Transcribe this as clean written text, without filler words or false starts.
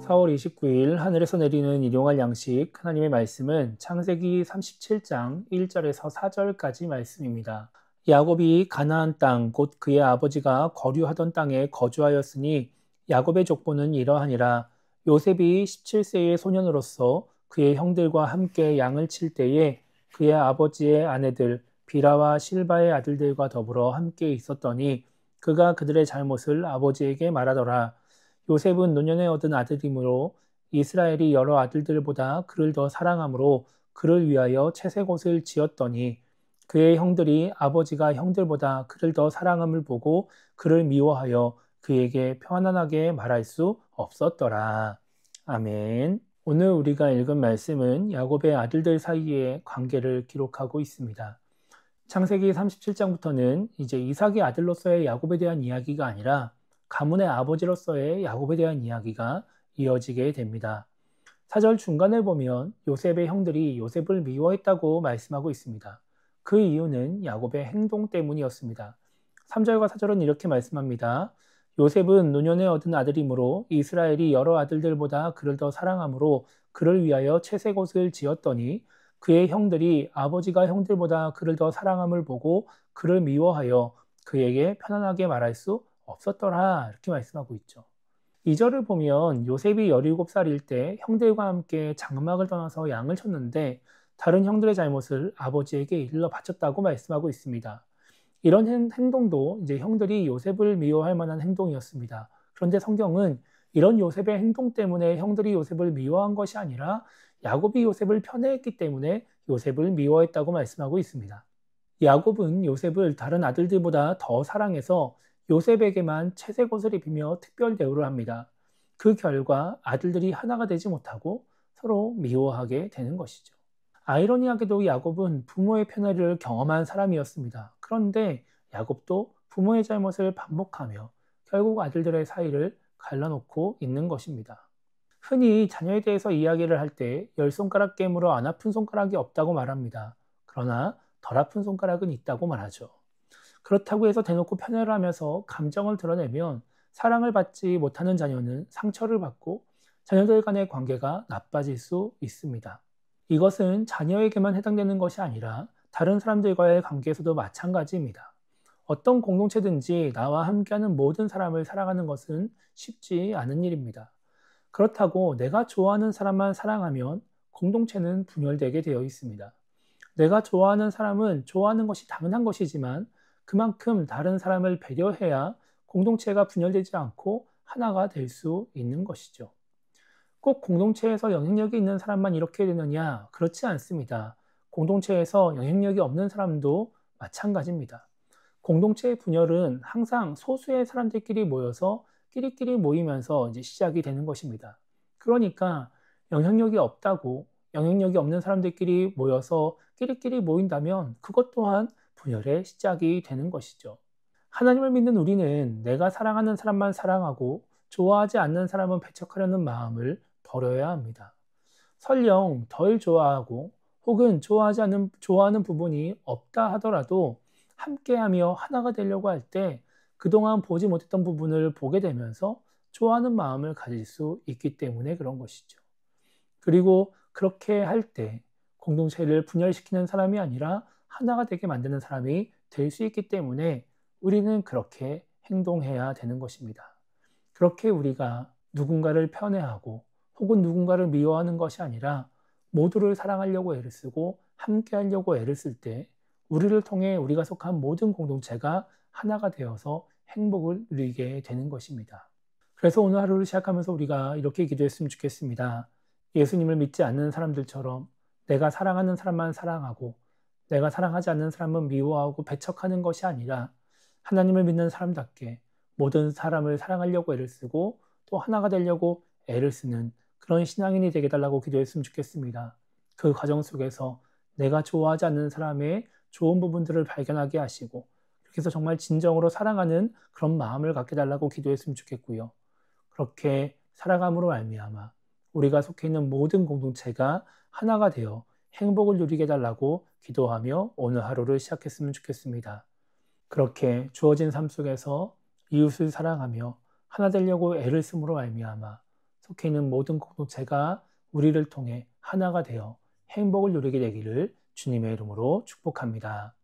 4월 29일 하늘에서 내리는 일용할 양식 하나님의 말씀은 창세기 37장 1절에서 4절까지 말씀입니다. 야곱이 가나안 땅 곧 그의 아버지가 거류하던 땅에 거주하였으니 야곱의 족보는 이러하니라. 요셉이 17세의 소년으로서 그의 형들과 함께 양을 칠 때에 그의 아버지의 아내들 비라와 실바의 아들들과 더불어 함께 있었더니 그가 그들의 잘못을 아버지에게 말하더라. 요셉은 노년에 얻은 아들이므로 이스라엘이 여러 아들들보다 그를 더 사랑하므로 그를 위하여 채색옷을 지었더니 그의 형들이 아버지가 형들보다 그를 더 사랑함을 보고 그를 미워하여 그에게 편안하게 말할 수 없었더라. 아멘. 오늘 우리가 읽은 말씀은 야곱의 아들들 사이의 관계를 기록하고 있습니다. 창세기 37장부터는 이제 이삭의 아들로서의 야곱에 대한 이야기가 아니라 가문의 아버지로서의 야곱에 대한 이야기가 이어지게 됩니다. 4절 중간을 보면 요셉의 형들이 요셉을 미워했다고 말씀하고 있습니다. 그 이유는 야곱의 행동 때문이었습니다. 3절과 4절은 이렇게 말씀합니다. 요셉은 노년에 얻은 아들이므로 이스라엘이 여러 아들들보다 그를 더 사랑하므로 그를 위하여 채색옷을 지었더니 그의 형들이 아버지가 형들보다 그를 더 사랑함을 보고 그를 미워하여 그에게 편안하게 말할 수 없었더라. 이렇게 말씀하고 있죠. 2절을 보면 요셉이 17살일 때 형들과 함께 장막을 떠나서 양을 쳤는데 다른 형들의 잘못을 아버지에게 일러 바쳤다고 말씀하고 있습니다. 이런 행동도 이제 형들이 요셉을 미워할 만한 행동이었습니다. 그런데 성경은 이런 요셉의 행동 때문에 형들이 요셉을 미워한 것이 아니라 야곱이 요셉을 편애했기 때문에 요셉을 미워했다고 말씀하고 있습니다. 야곱은 요셉을 다른 아들들보다 더 사랑해서 요셉에게만 채색옷을 입히며 특별 대우를 합니다. 그 결과 아들들이 하나가 되지 못하고 서로 미워하게 되는 것이죠. 아이러니하게도 야곱은 부모의 편애를 경험한 사람이었습니다. 그런데 야곱도 부모의 잘못을 반복하며 결국 아들들의 사이를 갈라놓고 있는 것입니다. 흔히 자녀에 대해서 이야기를 할 때 10손가락 깨물어 안 아픈 손가락이 없다고 말합니다. 그러나 덜 아픈 손가락은 있다고 말하죠. 그렇다고 해서 대놓고 편애를 하면서 감정을 드러내면 사랑을 받지 못하는 자녀는 상처를 받고 자녀들 간의 관계가 나빠질 수 있습니다. 이것은 자녀에게만 해당되는 것이 아니라 다른 사람들과의 관계에서도 마찬가지입니다. 어떤 공동체든지 나와 함께하는 모든 사람을 사랑하는 것은 쉽지 않은 일입니다. 그렇다고 내가 좋아하는 사람만 사랑하면 공동체는 분열되게 되어 있습니다. 내가 좋아하는 사람은 좋아하는 것이 당연한 것이지만 그만큼 다른 사람을 배려해야 공동체가 분열되지 않고 하나가 될 수 있는 것이죠. 꼭 공동체에서 영향력이 있는 사람만 이렇게 되느냐? 그렇지 않습니다. 공동체에서 영향력이 없는 사람도 마찬가지입니다. 공동체의 분열은 항상 소수의 사람들끼리 모여서 끼리끼리 모이면서 이제 시작이 되는 것입니다. 그러니까 영향력이 없다고 영향력이 없는 사람들끼리 모여서 끼리끼리 모인다면 그것 또한 분열의 시작이 되는 것이죠. 하나님을 믿는 우리는 내가 사랑하는 사람만 사랑하고 좋아하지 않는 사람은 배척하려는 마음을 버려야 합니다. 설령 덜 좋아하고 혹은 좋아하는 부분이 없다 하더라도 함께하며 하나가 되려고 할 때 그동안 보지 못했던 부분을 보게 되면서 좋아하는 마음을 가질 수 있기 때문에 그런 것이죠. 그리고 그렇게 할 때 공동체를 분열시키는 사람이 아니라 하나가 되게 만드는 사람이 될 수 있기 때문에 우리는 그렇게 행동해야 되는 것입니다. 그렇게 우리가 누군가를 편애하고 혹은 누군가를 미워하는 것이 아니라 모두를 사랑하려고 애를 쓰고 함께 하려고 애를 쓸 때 우리를 통해 우리가 속한 모든 공동체가 하나가 되어서 행복을 누리게 되는 것입니다. 그래서 오늘 하루를 시작하면서 우리가 이렇게 기도했으면 좋겠습니다. 예수님을 믿지 않는 사람들처럼 내가 사랑하는 사람만 사랑하고 내가 사랑하지 않는 사람은 미워하고 배척하는 것이 아니라 하나님을 믿는 사람답게 모든 사람을 사랑하려고 애를 쓰고 또 하나가 되려고 애를 쓰는 그런 신앙인이 되게 달라고 기도했으면 좋겠습니다. 그 과정 속에서 내가 좋아하지 않는 사람의 좋은 부분들을 발견하게 하시고 그렇게 해서 정말 진정으로 사랑하는 그런 마음을 갖게 달라고 기도했으면 좋겠고요. 그렇게 살아감으로 말미암아 우리가 속해 있는 모든 공동체가 하나가 되어 행복을 누리게 해달라고 기도하며 오늘 하루를 시작했으면 좋겠습니다. 그렇게 주어진 삶 속에서 이웃을 사랑하며 하나 되려고 애를 쓰므로 말미암아 속해 있는 모든 공동체가 우리를 통해 하나가 되어 행복을 누리게 되기를 주님의 이름으로 축복합니다.